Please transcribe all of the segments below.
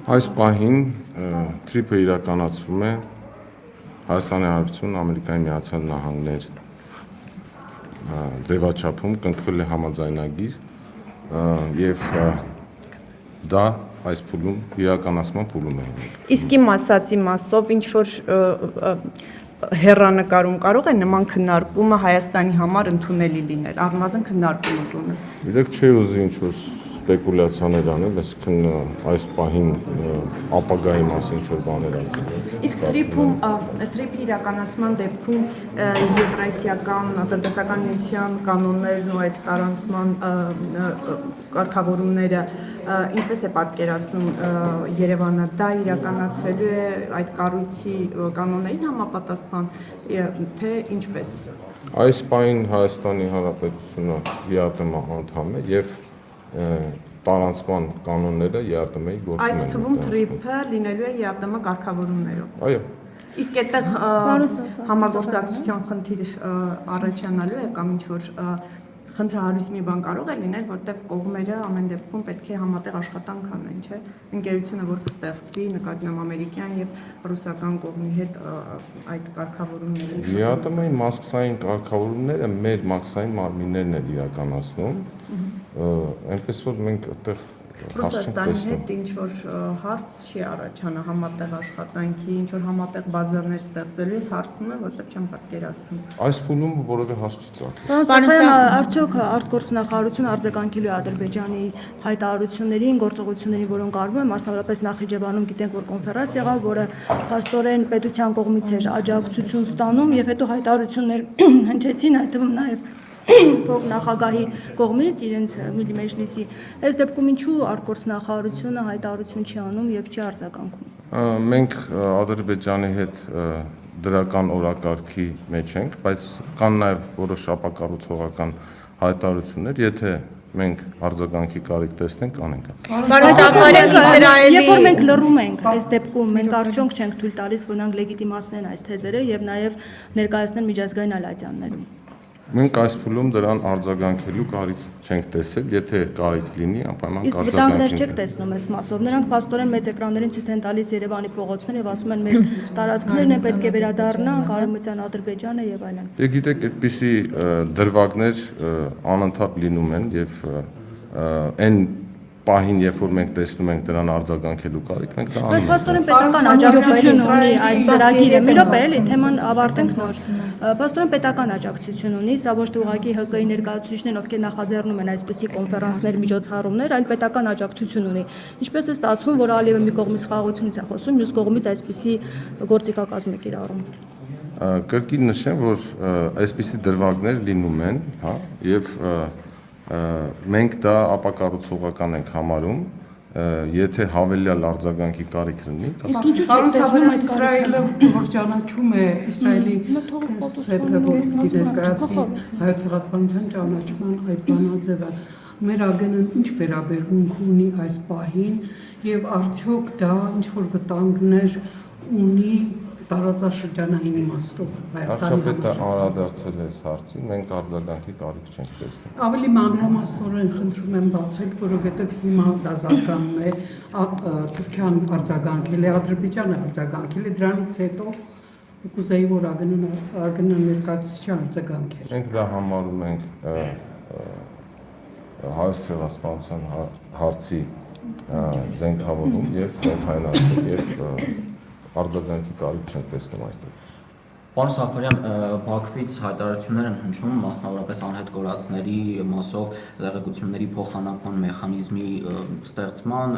Այս պահին թրիփը իրականացվում է Հայաստանի Հանրապետություն, Ամերիկայի Միացյալ Նահանգներ ձևաչափում կնքվել է համաձայնագիր եւ դա այս փուլում իրականացման փուլում է։ Իսկ իմ ասացի մասով ինչ որ հեռանկարում կարող է նման քննարկումը Հայաստանի համար ընդունելի լինել, առնվազն քննարկումը տունը։ Իրեք չի ուզի ինչ որ սպեկուլյացիաներ անել, այսինքն այս պահին ապագայի մասին ինչ որ բաներ ասել։ Իսկ թրիփի իրականացման դեպքում եվրասիական տնտեսական միության կանոններն ու այդ տարանցման կարգավորումները ինչպես է պատկերացնում Երևանը, դա իրականացվելու է այդ կառույցի կանոններին համապատասխան, թե ինչպես։ Այս պահին Հայաստանի Հանրապետությունը ԵԱՏՄ անդամ է եւ տարանցման կանոնները ԵԱՏՄ-ի գործում են։ Այդ թվում թրիփը լինելու է ԵԱՏՄ կարգավորումներով։ Այո։ Իսկ այդտեղ համագործակցության խնդիր առաջանալու է կամ ինչ որ խնդրահարույց մի բան կարող է լինել, որտեղ կողմերը ամեն դեպքում պետք է համատեղ աշխատանք անեն, չէ՞։ Ընկերությունը որ կստեղծվի նկատմամբ ամերիկյան եւ ռուսական կողմի հետ այդ կարգավորումների։ ԵԱՏՄ-ի մասկսային կարգավորումները մեր մասկսային մարմիններն են իրականացնում։ Այնպես որ մենք այդտեղ Ռուսաստանի հետ ինչ որ հարց չի առաջանա համատեղ աշխատանքի, ինչ որ համատեղ բազաներ ստեղծելու ես հարցում եմ, որտեղ չեմ պատկերացնում։ Այս փուլում որևէ հարց չի ծագել։ Պարոն, արդյոք արտգործնախարարությունը արձագանքելու է Ադրբեջանի հայտարարություններին, գործողություններին, որոնք արվում են, մասնավորապես Նախիջևանում գիտենք, որ կոնֆերանս եղավ, որը փաստորեն պետության կողմից էր աջակցություն ստանում եւ հետո հայտարարություններ հնչեցին, այդ թվում նաեւ փոխնախագահի կողմից իրենց Միլի մեջլիսի այս դեպքում ինչու արտգործնախարարությունը հայտարարություն չի անում եւ չի արձագանքում։ Մենք Ադրբեջանի հետ դրական օրակարգի մեջ ենք, բայց կան նաեւ որոշ ապակառուցողական հայտարարություններ, եթե մենք արձագանքի կարիք տեսնենք, անենք։ Երբ որ մենք լռում ենք այս դեպքում, մենք արդյոք չենք թույլ տալիս, որ նրանք լեգիտիմացնեն այս թեզերը եւ նաեւ ներկայացնեն միջազգային ալիանսներում։ Մենք այս փուլում դրան արձագանքելու կարիք չենք տեսել, եթե կարիք լինի, անպայման Իսկ վտանգներ չեք տեսնում այս մասով։ Նրանք փաստորեն մեծ էկրաններին ցույց են տալիս Երևանի փողոցները եւ ասում են մեր տարածքներն է պետք է վերադառնան, Արևմտյան Ադրբեջանը եւ այլն։ Դե գիտեք, այդպիսի դրվագներ անընդհատ լինում են եւ այն պահին, երբ որ մենք տեսնում ենք դրան արձագանքելու կարիք, մենք դա անում ենք։ Բայց փաստորեն պետական աջակցություն ունի այս ծրագիրը։ Մի րոպե, էլի թեման ավարտենք նոր։ Փաստորեն պետական աջակցություն ունի, սա ոչ թե ուղղակի ՀԿ-ի ներկայացուցիչներն, ովքեր նախաձեռնում են այսպիսի կոնֆերանսներ, միջոցառումներ, այլ պետական աջակցություն ունի։ Ինչպես է ստացվում, որ Ալիևը մի կողմից խաղաղությունից է խոսում, մյուս կողմից այսպիսի գործիքակազմ է կիրառում։ Կրկին նշեմ, որ այսպիսի դրվագներ լինում են, հա, եւ մենք դա ապակառուցողական ենք համարում, եթե հավելյալ արձագանքի կարիք լինի։ Իսկ ինչու՞ չեք տեսնում այդ Իսրայելը որ ճանաչում է Իսրայելի հայոց ցեղասպանության ճանաչման այդ բանաձևը, մեր ԱԳՆ-ն ինչ վերաբերմունք ունի այս պահին եւ արդյոք դա ինչ որ վտանգներ ունի տարածաշրջանային իմաստով Հայաստանի Վարչապետը անդրադարձել է այս հարցին, մենք արձագանքի կարիք չենք տեսնում։ Ավելի մանրամասնորեն խնդրում եմ բացել, որովհետև հիմա դա զարգանում է, Թուրքիան արձագանքել է, Ադրբեջանը արձագանքել է, դրանից հետո կուզեի որ ԱԳՆ ներկայացուցիչը արձագանքել։ Մենք դա համարում ենք հայոց ցեղասպանության հարցի զենքավորում եւ խոհանացում եւ արձագանքի կարիք չենք տեսնում այստեղ։ Պարոն Սաֆարյան, Բաքվից հայտարարություններ են հնչում, մասնավորապես անհետ կորածների մասով տեղեկությունների փոխանակման մեխանիզմի ստեղծման,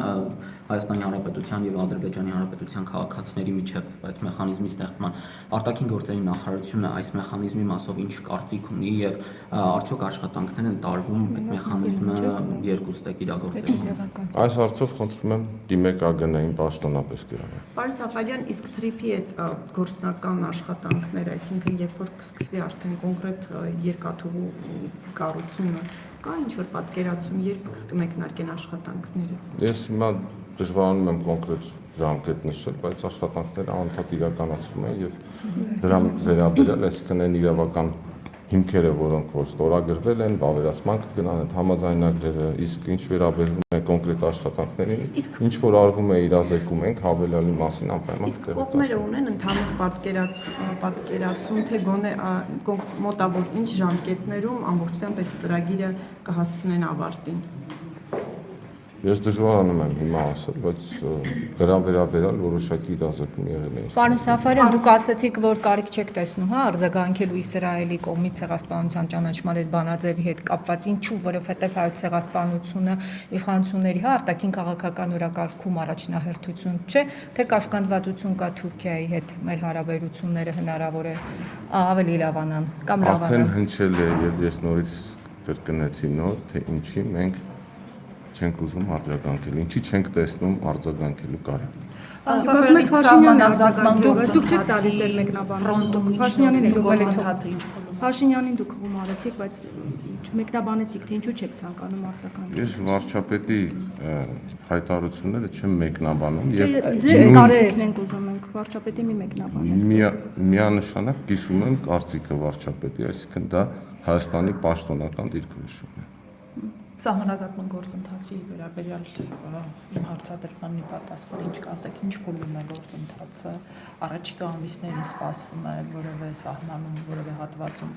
Հայաստանի Հանրապետության եւ Ադրբեջանի Հանրապետության քաղաքացիների միջև այդ մեխանիզմի ստեղծման։ Արտաքին գործերի նախարարությունը այս մեխանիզմի մասով ինչ կարծիք ունի եւ արդյոք աշխատանքներ են տարվում այդ մեխանիզմը երկուստեք իրագործելու։ Այս հարցով խնդրում եմ դիմեք ԱԳՆ-ին պաշտոնապես գրավել։ Պարոն Սաֆարյան, իսկ թրիփի այդ գործնական աշխատանքները, այսինքն երբ որ կսկսվի արդեն կոնկրետ երկաթուղու կառուցումը, կա ինչ որ պատկերացում, երբ կմեկնարկեն աշխատանքները։ Ես հիմա դժվարանում եմ կոնկրետ ժամկետ նշել, բայց աշխատանքները անընդհատ իրականացվում են եւ դրան վերաբերյալ այսինքն այն իրավական հիմքերը, որոնք որ ստորագրվել են, վավերացման կգնան այդ համաձայնագրերը, իսկ ինչ վերաբերվում է կոնկրետ աշխատանքներին, ինչ որ արվում է իրազեկում ենք հավելյալի մասին անպայման Իսկ կողմերը ունեն ընդհանուր պատկերացում, թե գոնե մոտավոր ինչ ժամկետներում ամբողջությամբ այդ ծրագիրը կհասցնեն ավարտին։ Ես դժվարանում եմ հիմա ասել, բայց դրան վերաբերյալ որոշակի իրազեկում եղել է։ Պարոն Սաֆարյան, դուք ասացիք, որ կարիք չեք տեսնում, հա, արձագանքելու Իսրայելի կողմից ցեղասպանության ճանաչման այդ բանաձևի հետ կապված, ինչու, որովհետև հայոց ցեղասպանությունը իշխանությունների հա արտաքին քաղաքական օրակարգում առաջնահերթություն չէ, թե կաշկանդվածություն կա Թուրքիայի հետ մեր հարաբերությունները հնարավոր է ավելի լավանան կամ լավանան։ Արդեն հնչել է եւ ես նորից կրկնեցի նոր, թե ինչի մենք չենք ուզում արձագանքել, ինչի չենք տեսնում արձագանքելու կարիք։ Ասում եք Փաշինյանը արձագանքել, դուք չեք տալիս ձեր մեկնաբանությունը։ Փաշինյանին եք գոմարեցիք։ Փաշինյանին դուք գոմարեցիք, բայց մեկնաբանեցիք, թե ինչու չեք ցանկանում արձագանքել։ Ես վարչապետի հայտարարությունները չեմ մեկնաբանում եւ ձեր կարծիքն ենք ուզում ենք վարչապետի մի մեկնաբանեք։ միանշանակ կիսում եմ կարծիքը վարչապետի, այսինքն դա Հայաստանի պաշտոնական դիրքորոշումն է։ Սահմանազատման գործընթացի վերաբերյալ իմ հարցադրմանի պատասխան ինչ կասեք, ինչ փուլում է գործընթացը, առաջիկա ամիսներին սպասվում է որևէ սահմանում, որևէ հատվածում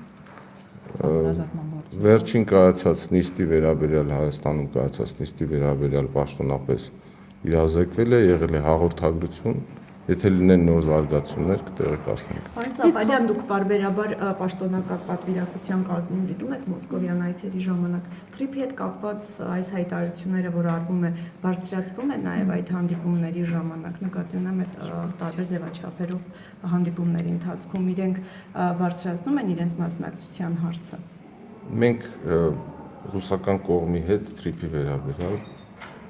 սահմանազատման գործընթացը։ Վերջին կայացած նիստի վերաբերյալ Հայաստանում կայացած նիստի վերաբերյալ պաշտոնապես իրազեկվել է, եղել է հաղորդագրություն, եթե լինեն նոր զարգացումներ կտեղեկացնենք։ Պարոն Սաֆարյան, դուք բարբերաբար պաշտոնական պատվիրակության կազմում դիտում եք Մոսկովյան այցերի ժամանակ։ Թրիփի հետ կապված այս հայտարարությունները, որ արվում է, բարձրացվում է նաև այդ հանդիպումների ժամանակ, նկատի ունեմ այդ տարբեր ձևաչափերով հանդիպումների ընթացքում իրենք բարձրացնում են իրենց մասնակցության հարցը։ Մենք ռուսական կողմի հետ Թրիփի վերաբերյալ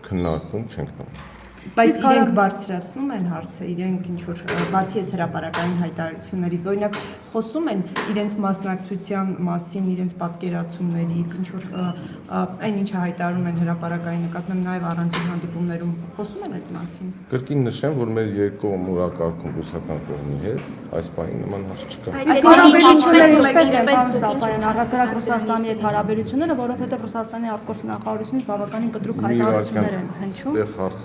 քննարկում չենք տանում։ Բայց իրենք բարձրացնում են հարցը, իրենք ինչ որ բացի այս հրապարակային հայտարարություններից, օրինակ խոսում են իրենց մասնակցության մասին, իրենց պատկերացումներից, ինչ որ այն ինչը հայտարարում են հրապարակային նկատմամբ նաև առանձին հանդիպումներում խոսում են այդ մասին։ Կրկին նշեմ, որ մեր երկու օրակարգում ռուսական կողմի հետ այս բանի նման հարց չկա։ Այս հարաբերությունները ինչպես են Սաֆարյան, առհասարակ Ռուսաստանի հետ հարաբերությունները, որովհետև Ռուսաստանի արտգործնախարարությունից բավականին կտրուկ հայտարարություններ են հնչում։ Այստեղ հարց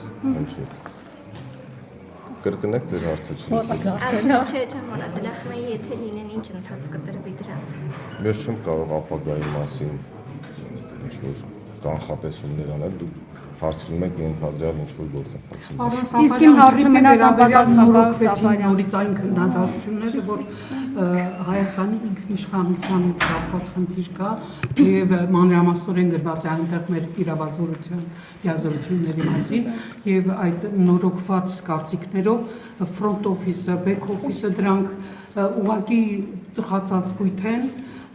Կրկնեք ձեր հարցը չի։ Ասում չեմ մոռացել, ասում եմ եթե լինեն ինչ ընթաց կտրվի դրան։ Ես չեմ կարող ապագայի մասին ինչ-որ կանխատեսումներ անել, դուք հարցնում եք ենթադրյալ ինչ-որ գործընթացի։ Իսկ իմ հարցը մնաց անպատասխան Սաֆարյան։ Նորից այն քննադատությունները, որ Հայաստանի ինքնիշխանության հետ կապված խնդիր կա եւ մանրամասնորեն գրված է այնտեղ մեր իրավազորության լիազորությունների մասին եւ այդ նորոգված կարծիքներով ֆրոնտ օֆիսը, բեք օֆիսը դրանք ուղղակի ծխացածկույթ են,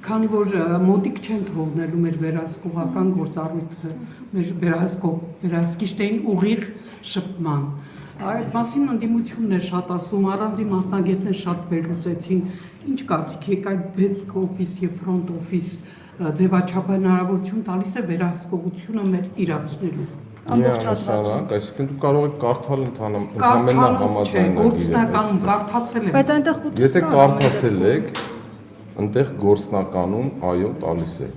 քանի որ մոտիկ չեն թողնելու մեր վերահսկողական գործառույթը, մեր վերահսկիչներին ուղիղ շփման։ Այդ մասին ընդդիմությունն է շատ ասում, առանձին մասնագետներ շատ վերլուծեցին, ինչ կարծիք եք այդ բեք օֆիս եւ ֆրոնտ օֆիս ձևաչափը հնարավորություն տալիս է վերահսկողությունը մեր իրացնելու։ Ամբողջ հատվածում։ Այսինքն դու կարող եք կարդալ ընդհանրապես համաձայնագիրը։ Գործնականում կարդացել եմ։ Բայց այնտեղ խութ Եթե կարդացել եք, այնտեղ գործնականում այո տալիս է։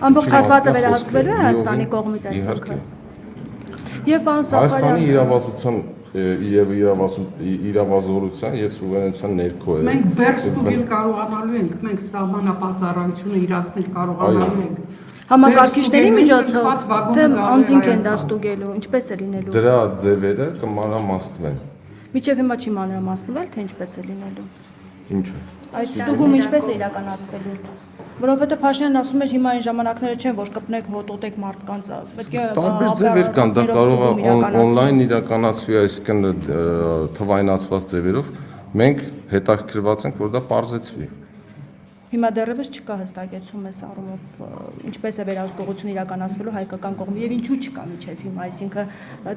ամբողջ հատվածը վերահսկվելու է Հայաստանի կողմից այսօր։ Եվ պարոն Սաֆարյան, Հայաստանի իրավասության եւ իրավազորության եւ սուվերենության ներքո է։ Մենք բերստուգել կարողանալու ենք, մենք սահմանապատառայությունը իրացնել կարողանալու ենք։ համակարգիչների միջոցով թե անձինք են դա ստուգելու, ինչպես է լինելու։ Դրա ձևերը կմանրամասնվեն։ Միջև հիմա չի մանրամասնվել, թե ինչպես է լինելու։ Ինչը։ Այս ստուգումը ինչպես է իրականացվելու։ Որովհետև Փաշինյանն ասում էր հիմա այն ժամանակները չեն, որ կպնեք հոտոտեք մարդկանց, պետք է Տարբեր ձևեր կան, դա կարող է on-line իրականացվի, այսինքն թվայնացված ձևերով։ Մենք հետաքրքրված ենք, որ դա պարզեցվի։ Հիմա դեռևս չկա հստակեցում այս առումով, ինչպես է վերահսկողություն իրականացվելու հայկական կողմի եւ ինչու չկա միջև հիմա, այսինքն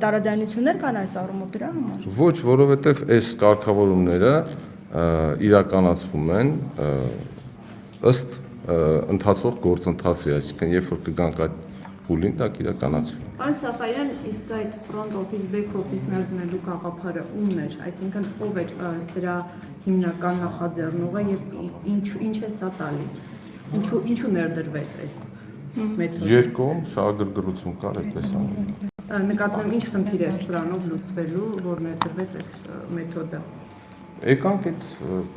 տարաձայնություններ կան այս առումով դրա համար։ Ոչ, որովհետև այս կարգավորումները իրականացվում են ըստ ընթացող գործընթացի, այսինքն երբ որ կգանք այդ փուլին, դա կիրականացվի։ Պարոն Սաֆարյան, իսկ այդ ֆրոնտ օֆիս, բեք օֆիսներ դնելու գաղափարը ումն էր, այսինքն ով էր սրա հիմնական նախաձեռնողը եւ ինչ է սա տալիս։ Ինչու ներդրվեց այս մեթոդը։ Երկում շահագրգռություն կար այդպես անում։ Նկատում եմ ինչ խնդիր էր սրանով լուծվելու, որ ներդրվեց այս մեթոդը։ Եկանք այդ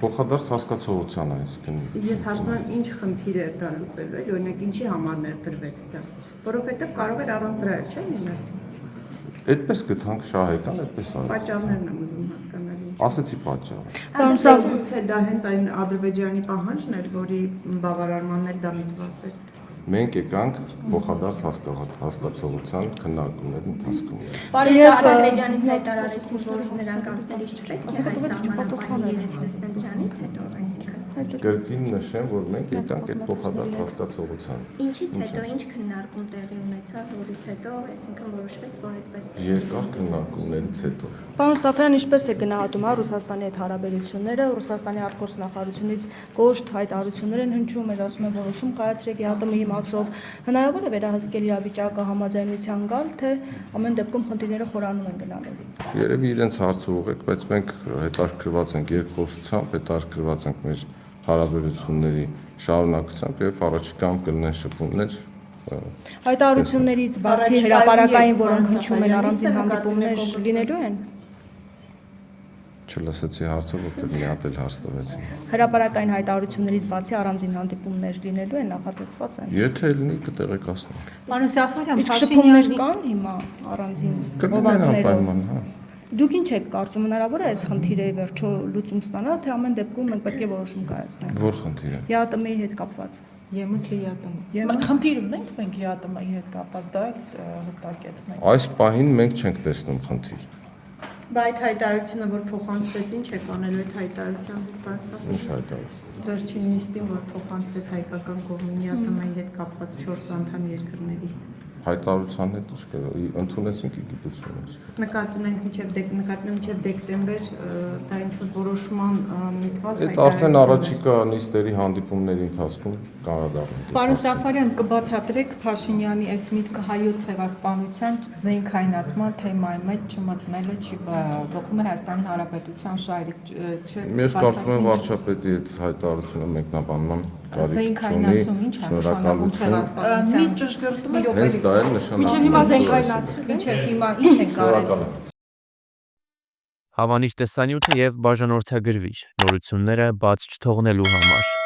փոխադարձ հասկացողության այսինքն։ Ես հարցնում եմ ինչ խնդիր էր դա լուծելու, էլի օրինակ ինչի համար ներդրվեց դա, որովհետև կարող էր առանց դրա էլ չէ լինել։ Այդպես գտանք շահեկան, այդպես արեց։ Պատճառներն եմ ուզում հասկանալ։ Ասեցի պատճառ։ Գուցե դա հենց այն Ադրբեջանի պահանջն էր, որի բավարարմանն էլ դա միտված էր։ Մենք եկանք փոխադարձ հասկացողության քննարկումների ընթացքում։ Պարոն Ադրբեջանից հայտարարեցին, որ նրանք անցնելիս չպետք է հայ սահմանափակի երեսնեն դրանից հետո, այսինքն։ Կրկին նշեմ, որ մենք եկանք այդ փոխադարձ հասկացողության։ Ինչից հետո ինչ քննարկում տեղի ունեցավ, որից հետո, այսինքն որոշվեց, որ այդպես պետք է։ Երկար քննարկումներից հետո։ Պարոն Սաֆարյան, ինչպես է գնահատում Ռուսաստանի հետ հարաբերությունները, Ռուսաստանի արտգործնախարարությունից կոշտ հայտարարություններ են հնչում, մեր ասում են որոշում կայացրեք ԵԱՏՄ-ի մասով, հնարավոր է վերահսկել իրավիճակը համաձայնության գալ, թե ամեն դեպքում խնդիրները խորանում են գնալով։ Երևի իրենց հարցը ուղղեք, բայց մենք հետաքրքրված ենք երկխոսությամբ, հետաքրքրված ենք մեր հարաբերությունների շարունակությամբ եւ առաջիկայում կլինեն շփումներ։ Հայտարարություններից բացի հրապարակային, որոնք հնչում են առանձին հանդիպումներ լինելու են։ Չլսեցի հարցը, որտեղ մի հատ էլ հարց տվեցին։ Հրապարակային հայտարարություններից բացի առանձին հանդիպումներ լինելու են, նախատեսված են։ Եթե լինի կտեղեկացնենք։ Պարոն Սաֆարյան, Իսկ շփումներ կան հիմա առանձին Կլինեն անպայման, հա։ Դուք ինչ եք կարծում, հնարավոր է այս խնդիրը վերջո լուծում ստանալ, թե ամեն դեպքում մենք պետք է որոշում կայացնենք։ Որ խնդիրը։ ԵԱՏՄ-ի հետ կապված։ ԵՄ Խնդիր ունենք մենք ԵԱՏՄ-ի հետ կապված, դա հստակեցնենք։ Այս պահին մենք չենք տեսնում խնդիր։ Բայց այդ հայտարարությունը, որ փոխանցվեց, ինչ է կանելու այդ հայտարարության բարձր։ Ինչ հայտարարություն։ Վերջին նիստին, որ փոխանցվեց հայկական կողմին ԵԱՏՄ-ի հետ կապված 4 անդամ երկրների։ Հայտարարության հետ ինչ կա, ընդունեցինք գիտությունից։ Նկատում ենք մինչև դեկտեմբեր դա ինչ-որ որոշման միտված Այդ արդեն առաջիկա նիստերի հանդիպումների ընթացքում կանդրադառնանք։ Պարոն Սաֆարյան, կբացատրեք Փաշինյանի այս միտքը հայոց ցեղասպանության զենքայնացման թեմայի մեջ չմտնելը չի բխում է Հայաստանի Հանրապետության շահերի Ես կարծում եմ վարչապետի այդ հայտարարությունը մեկնաբանման կարիք զենքայնացում ինչ է նշանակում ցեղասպանության։ Ճշգրտում Հենց դա էլ նշանակում Մինչև հիմա զենքայնացրել են։ Մինչև հիմա ինչ են կարել։ Հավանիչ տեսանյութը եւ բաժանորդագրվիչ նորությունները բաց չթողնելու համար